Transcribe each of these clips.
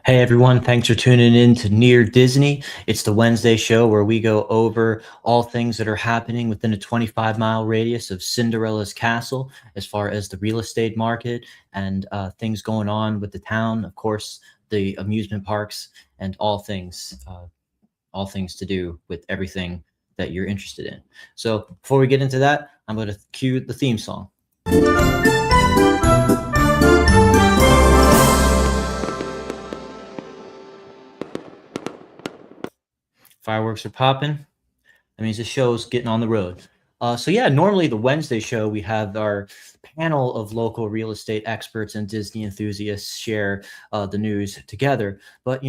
Hey everyone, thanks for tuning in to Near Disney. It's the Wednesday show where we go over all things that are happening within a 25-mile radius of Cinderella's castle, as far as the real estate market and things going on with the town, of course, the amusement parks, and all things to do with everything that you're interested in. So before we get into that, I'm going to cue the theme song. Fireworks are popping. That means the show's getting on the road. So yeah, normally the Wednesday show, we have our panel of local real estate experts and Disney enthusiasts share the news together. But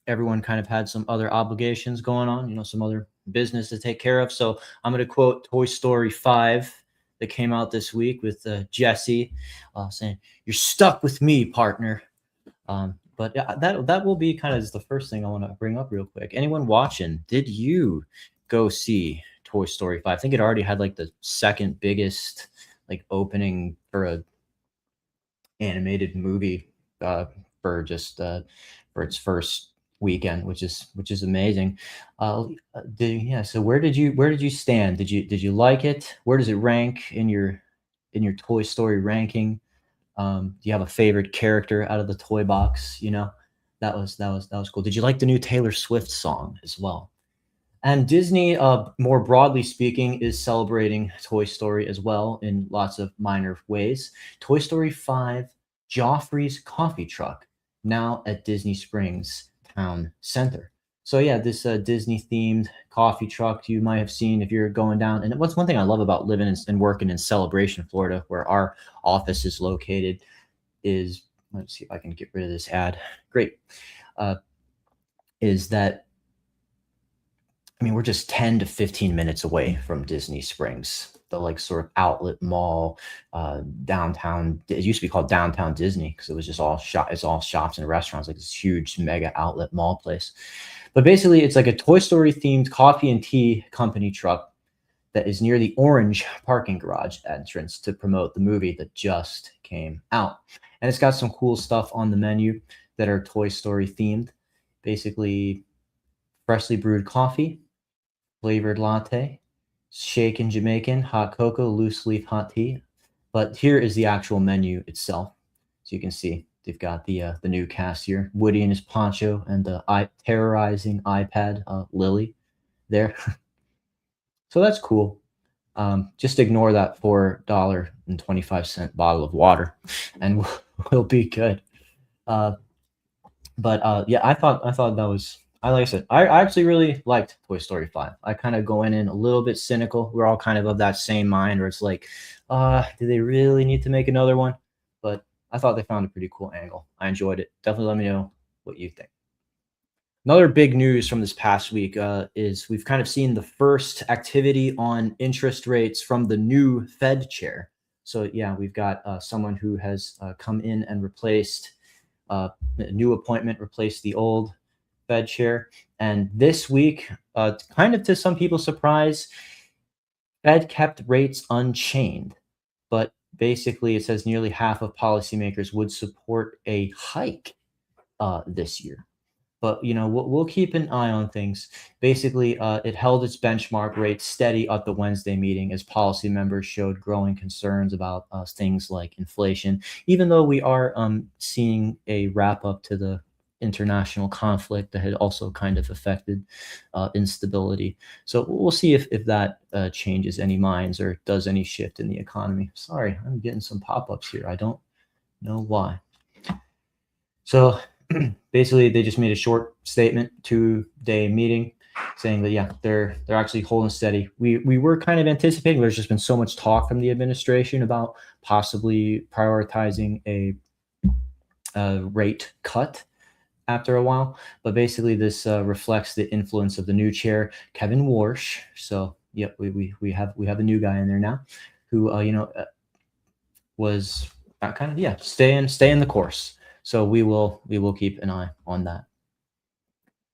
everyone kind of had some other obligations going on, some other business to take care of. So I'm going to quote Toy Story 5 that came out this week with Jesse saying, "You're stuck with me, partner." But yeah, that will be kind of the first thing I want to bring up real quick. Anyone watching, did you go see Toy Story 5? I think it already had like the second biggest like opening for a animated movie for just for its first weekend, which is amazing. So where did you stand? Did you like it? Where does it rank in your Toy Story ranking? Do you have a favorite character out of the toy box? That was cool. Did you like the new Taylor Swift song as well? And Disney, more broadly speaking, is celebrating Toy Story as well in lots of minor ways. Toy Story 5, Joffrey's Coffee Truck, now at Disney Springs Town Center. So yeah, this Disney-themed coffee truck you might have seen if you're going down. And what's one thing I love about living and working in Celebration, Florida, where our office is located, is let's see if I can get rid of this ad. Great. Is that I mean, we're just 10 to 15 minutes away from Disney Springs, the like sort of outlet mall, downtown. It used to be called Downtown Disney because it was just it's all shops and restaurants, like this huge mega outlet mall place. But basically, it's like a Toy Story themed coffee and tea company truck that is near the orange parking garage entrance to promote the movie that just came out. And it's got some cool stuff on the menu that are Toy Story themed. Basically, freshly brewed coffee, flavored latte, shaken Jamaican, hot cocoa, loose leaf hot tea. But here is the actual menu itself. So you can see they've got the new cast here: Woody in his poncho and the terrorizing iPad Lily there. So that's cool. Just ignore that $4.25 bottle of water, and we'll be good. Uh, but yeah, I thought that was like I said, I actually really liked Toy Story 5. I kind of going in a little bit cynical. We're all kind of that same mind where it's like, do they really need to make another one? But I thought they found a pretty cool angle. I enjoyed it. Definitely let me know what you think. Another big news from this past week is we've kind of seen the first activity on interest rates from the new Fed chair. So yeah, we've got someone who has come in and replaced a new appointment, replaced the old Fed chair. And this week, kind of to some people's surprise, Fed kept rates unchained. But basically, it says nearly half of policymakers would support a hike this year. But we'll keep an eye on things. Basically, it held its benchmark rate steady at the Wednesday meeting as policy members showed growing concerns about things like inflation. Even though we are seeing a wrap up to the international conflict that had also kind of affected instability. So we'll see if that changes any minds or does any shift in the economy. Sorry, I'm getting some pop-ups here. I don't know why. So basically, they just made a short statement, 2-day meeting, saying that yeah, they're actually holding steady. We were kind of anticipating. There's just been so much talk from the administration about possibly prioritizing a rate cut after a while, but basically this reflects the influence of the new chair, Kevin Warsh. So yep, we have a new guy in there now, who was kind of yeah staying the course. So we will keep an eye on that.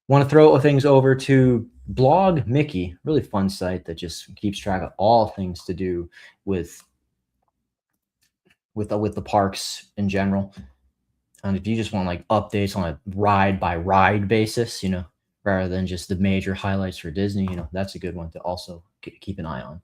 Want to throw things over to Blog Mickey, really fun site that just keeps track of all things to do with the parks in general. And if you just want like updates on a ride by ride basis, rather than just the major highlights for Disney, that's a good one to also keep an eye on.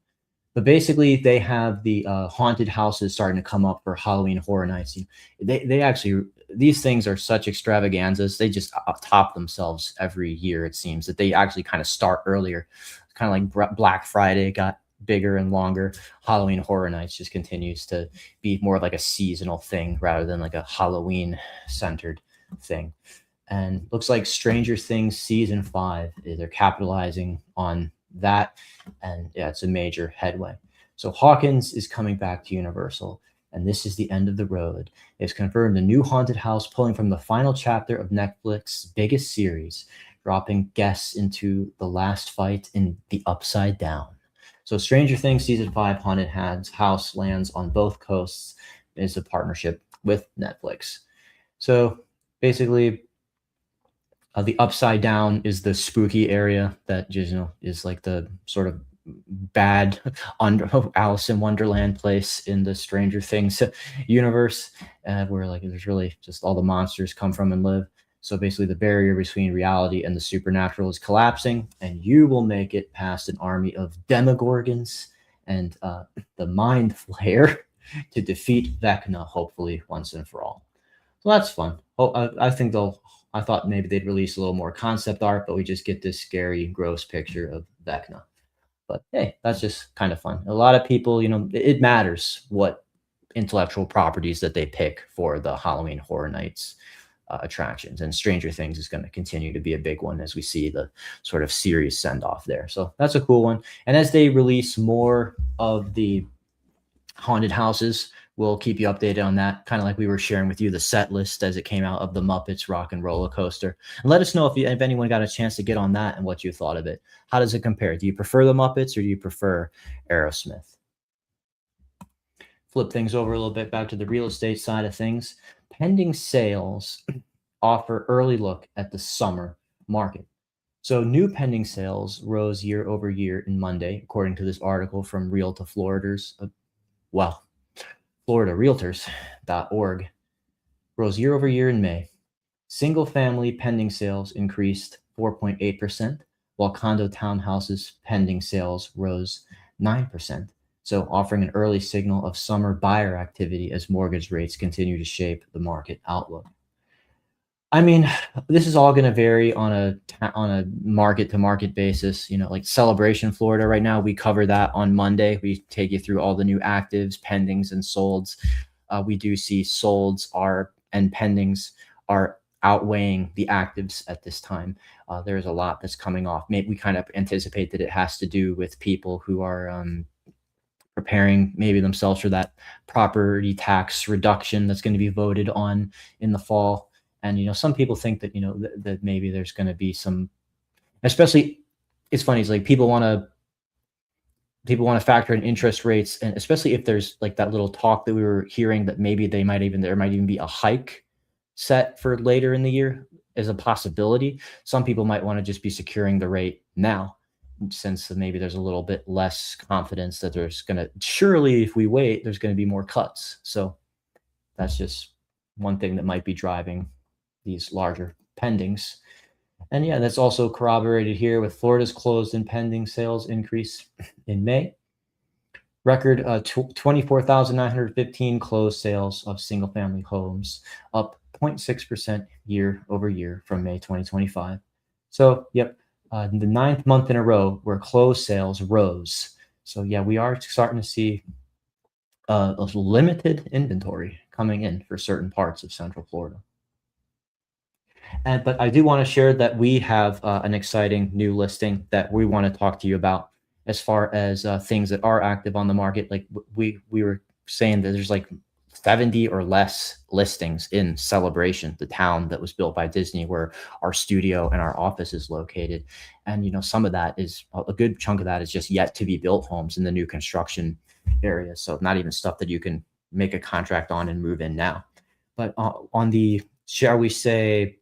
But basically, they have the haunted houses starting to come up for Halloween Horror Nights. They actually, these things are such extravaganzas. They just top themselves every year. It seems that they actually kind of start earlier, kind of like Black Friday got bigger and longer. Halloween Horror Nights just continues to be more like a seasonal thing rather than like a Halloween centered thing. And looks like Stranger Things season 5 they're capitalizing on that, and yeah, it's a major headway. So Hawkins is coming back to Universal, and this is the end of the road. It's confirmed a new haunted house pulling from the final chapter of Netflix's biggest series, dropping guests into the last fight in the Upside Down. So Stranger Things season 5 haunted house lands on both coasts is a partnership with Netflix. So basically, the Upside Down is the spooky area that just is like the sort of bad under Alice in Wonderland place in the Stranger Things universe, where like there's really just all the monsters come from and live. So basically, the barrier between reality and the supernatural is collapsing, and you will make it past an army of demogorgons and the Mind Flayer to defeat Vecna, hopefully once and for all. So that's fun. Oh, I think they'll. I thought maybe they'd release a little more concept art, but we just get this scary, gross picture of Vecna. But hey, that's just kind of fun. A lot of people, it matters what intellectual properties that they pick for the Halloween Horror Nights attractions, and Stranger Things is going to continue to be a big one as we see the sort of series send off there. So that's a cool one. And as they release more of the haunted houses, we'll keep you updated on that, kind of like we were sharing with you the set list as it came out of the Muppets Rock and Roller Coaster. And let us know if anyone got a chance to get on that and what you thought of it. How does it compare? Do you prefer the Muppets or do you prefer Aerosmith? Flip things over a little bit back to the real estate side of things. Pending sales offer early look at the summer market. So new pending sales rose year over year in Monday, according to this article from well, Florida Realtors.org, rose year over year in May. Single family pending sales increased 4.8%, while condo townhouses pending sales rose 9%. So offering an early signal of summer buyer activity as mortgage rates continue to shape the market outlook. I mean, this is all going to vary on a market to market basis. Like Celebration Florida right now, we cover that on Monday. We take you through all the new actives, pendings, and solds. We do see solds and pendings are outweighing the actives at this time. There's a lot that's coming off. Maybe we kind of anticipate that it has to do with people who are preparing maybe themselves for that property tax reduction that's going to be voted on in the fall. And some people think that that maybe there's going to be some, especially, it's funny, it's like people want to factor in interest rates, and especially if there's like that little talk that we were hearing that maybe there might even be a hike set for later in the year as a possibility. Some people might want to just be securing the rate now, since maybe there's a little bit less confidence that surely if we wait, there's going to be more cuts. So that's just one thing that might be driving these larger pendings. And yeah, that's also corroborated here with Florida's closed and pending sales increase in May. Record 24,915 closed sales of single family homes, up 0.6% year over year from May 2025. So, yep, the 9th month in a row where closed sales rose. So, yeah, we are starting to see a limited inventory coming in for certain parts of Central Florida. But I do want to share that we have an exciting new listing that we want to talk to you about as far as things that are active on the market. Like we were saying that there's like 70 or less listings in Celebration, the town that was built by Disney, where our studio and our office is located. And, some of that is a good chunk of that is just yet to be built homes in the new construction area. So not even stuff that you can make a contract on and move in now. But on the, shall we say,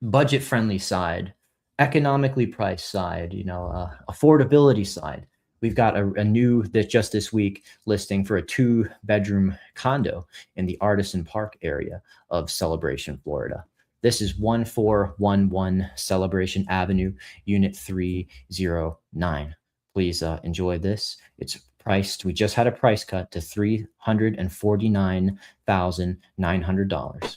budget-friendly side, economically priced side, affordability side, We've got a new that just this week listing for a 2-bedroom condo in the Artisan Park area of Celebration, Florida. This is 1411 Celebration Avenue, Unit 309. Please enjoy this. It's priced, we just had a price cut to $349,900.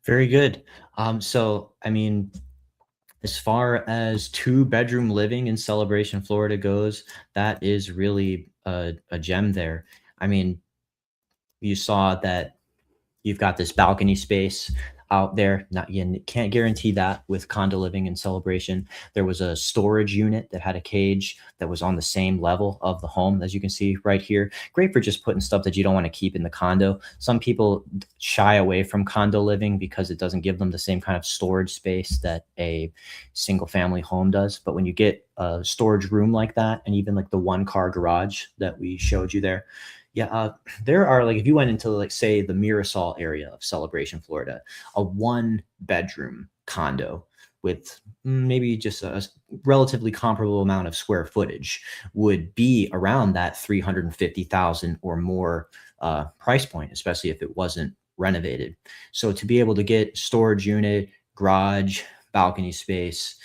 Very good. So, I mean, as far as 2-bedroom living in Celebration, Florida goes, that is really a gem there. I mean, you saw that you've got this balcony space out there. Not you can't guarantee that with condo living and Celebration. There was a storage unit that had a cage that was on the same level of the home, as you can see right here. Great for just putting stuff that you don't want to keep in the condo. Some people shy away from condo living because it doesn't give them the same kind of storage space that a single family home does. But when you get a storage room like that, and even like the 1-car garage that we showed you there, yeah, there are, like, if you went into, like, say, the Mirasol area of Celebration, Florida, a 1-bedroom condo with maybe just a relatively comparable amount of square footage would be around that 350,000 or more price point, especially if it wasn't renovated. So to be able to get storage unit, garage, balcony space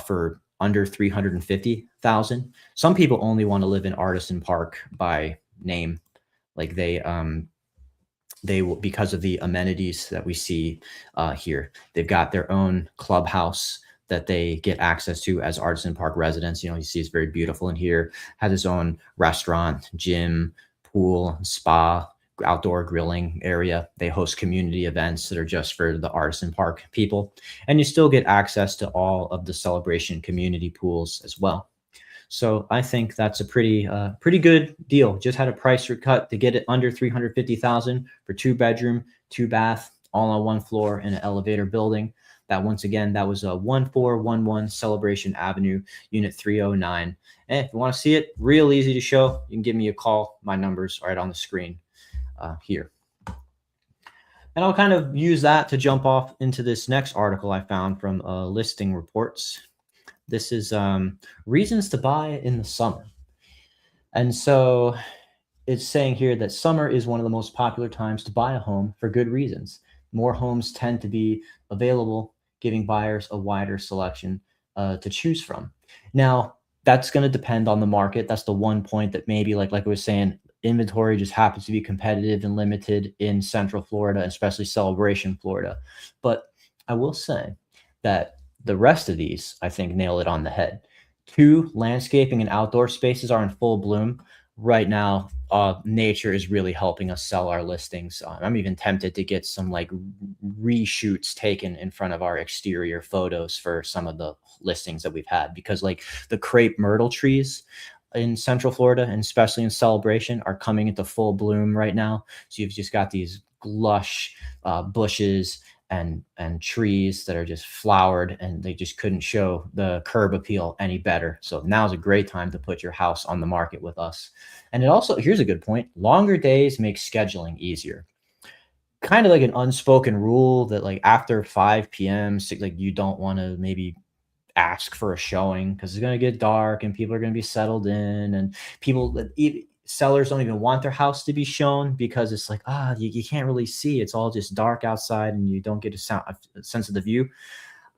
for under 350,000, some people only want to live in Artisan Park by name. Like they will, because of the amenities that we see here. They've got their own clubhouse that they get access to as Artisan Park residents. You know, you see it's very beautiful in here. Has its own restaurant, gym, pool, spa, outdoor grilling area. They host community events that are just for the Artisan Park people, and you still get access to all of the Celebration community pools as well. So I think that's a pretty good deal. Just had a price cut to get it under 350,000 for 2-bedroom, 2-bath, all on one floor in an elevator building. That, once again, that was a 1411 Celebration Avenue, Unit 309. And if you want to see it, real easy to show, you can give me a call. My number's right on the screen here. And I'll kind of use that to jump off into this next article I found from Listing Reports. This is reasons to buy in the summer. And so it's saying here that summer is one of the most popular times to buy a home for good reasons. More homes tend to be available, giving buyers a wider selection to choose from. Now, that's going to depend on the market. That's the one point that maybe, like I was saying, inventory just happens to be competitive and limited in Central Florida, especially Celebration, Florida. But I will say that the rest of these, I think, nail it on the head. 2, landscaping and outdoor spaces are in full bloom. Right now, nature is really helping us sell our listings. I'm even tempted to get some like reshoots taken in front of our exterior photos for some of the listings that we've had, because like the crepe myrtle trees in Central Florida, and especially in Celebration, are coming into full bloom right now. So you've just got these lush bushes and trees that are just flowered, and they just couldn't show the curb appeal any better. So now's a great time to put your house on the market with us. And it also, here's a good point, longer days make scheduling easier. kind of like an unspoken rule that like after 5 p.m., like you don't want to maybe ask for a showing because it's going to get dark and people are going to be settled in, and sellers don't even want their house to be shown because it's like, you can't really see. It's all just dark outside and you don't get a sense of the view.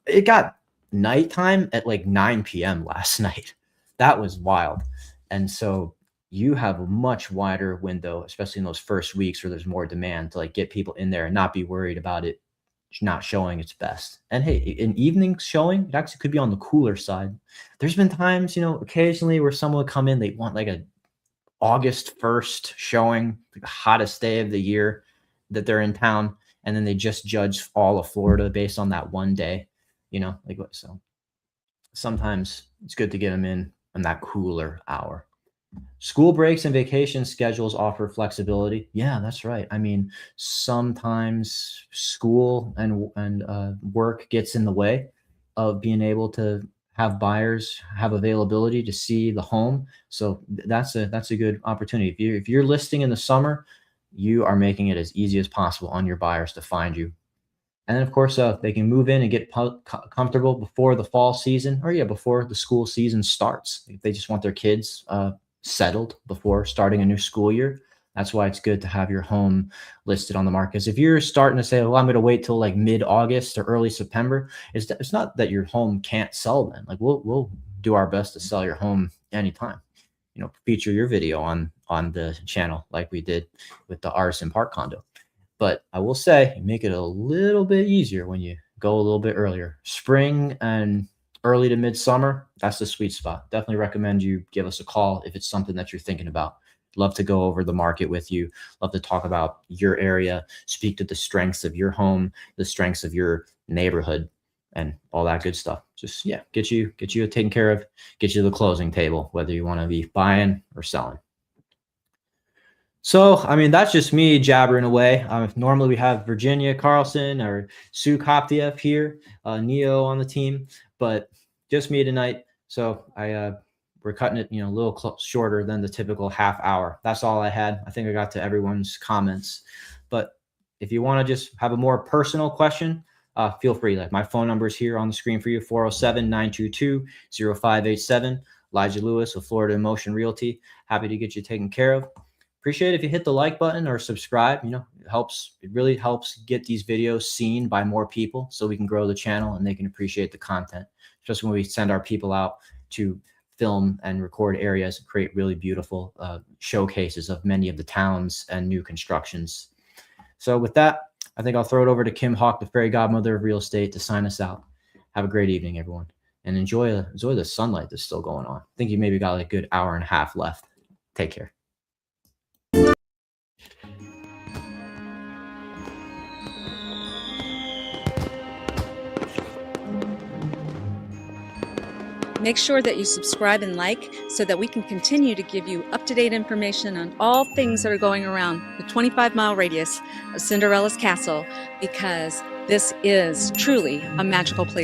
It got nighttime at like 9 p.m. last night. That was wild. And so you have a much wider window, especially in those first weeks where there's more demand, to like get people in there and not be worried about it not showing its best. And hey, an evening showing, it actually could be on the cooler side. There's been times, occasionally where someone would come in, they want like a August 1st showing, like the hottest day of the year that they're in town, and then they just judge all of Florida based on that one day, like what. So sometimes it's good to get them in on that cooler hour. School breaks and vacation schedules offer flexibility. Yeah, that's right. I mean, sometimes school and work gets in the way of being able to have buyers have availability to see the home. So that's a good opportunity. If you're listing in the summer, you are making it as easy as possible on your buyers to find you. And then, of course, they can move in and get comfortable before the fall season, or before the school season starts. If they just want their kids settled before starting a new school year, that's why it's good to have your home listed on the market. Because if you're starting to say, "Well, I'm going to wait till like mid-August or early September," it's not that your home can't sell then. Like we'll do our best to sell your home anytime. Feature your video on the channel like we did with the Artisan Park condo. But I will say, make it a little bit easier when you go a little bit earlier. Spring and early to midsummer, that's the sweet spot. Definitely recommend you give us a call if it's something that you're thinking about. Love to go over the market with you. Love to talk about your area, speak to the strengths of your home, the strengths of your neighborhood, and all that good stuff. Just get you taken care of, get you to the closing table, whether you want to be buying or selling. So, I mean, that's just me jabbering away. Normally we have Virginia Carlson or Sue Koptiev here, Neo on the team, but just me tonight. So we're cutting it, a little shorter than the typical half hour. That's all I had. I think I got to everyone's comments. But if you want to just have a more personal question, feel free. Like, my phone number is here on the screen for you, 407-922-0587. Elijah Lewis with Florida Emotion Realty. Happy to get you taken care of. Appreciate it if you hit the like button or subscribe. It really helps get these videos seen by more people so we can grow the channel and they can appreciate the content. Just when we send our people out to film and record areas, create really beautiful showcases of many of the towns and new constructions. So with that, I think I'll throw it over to Kim Hawk, the fairy godmother of real estate, to sign us out. Have a great evening, everyone. And enjoy the sunlight that's still going on. I think you maybe got like a good hour and a half left. Take care. Make sure that you subscribe and like so that we can continue to give you up-to-date information on all things that are going around the 25-mile radius of Cinderella's castle, because this is truly a magical place.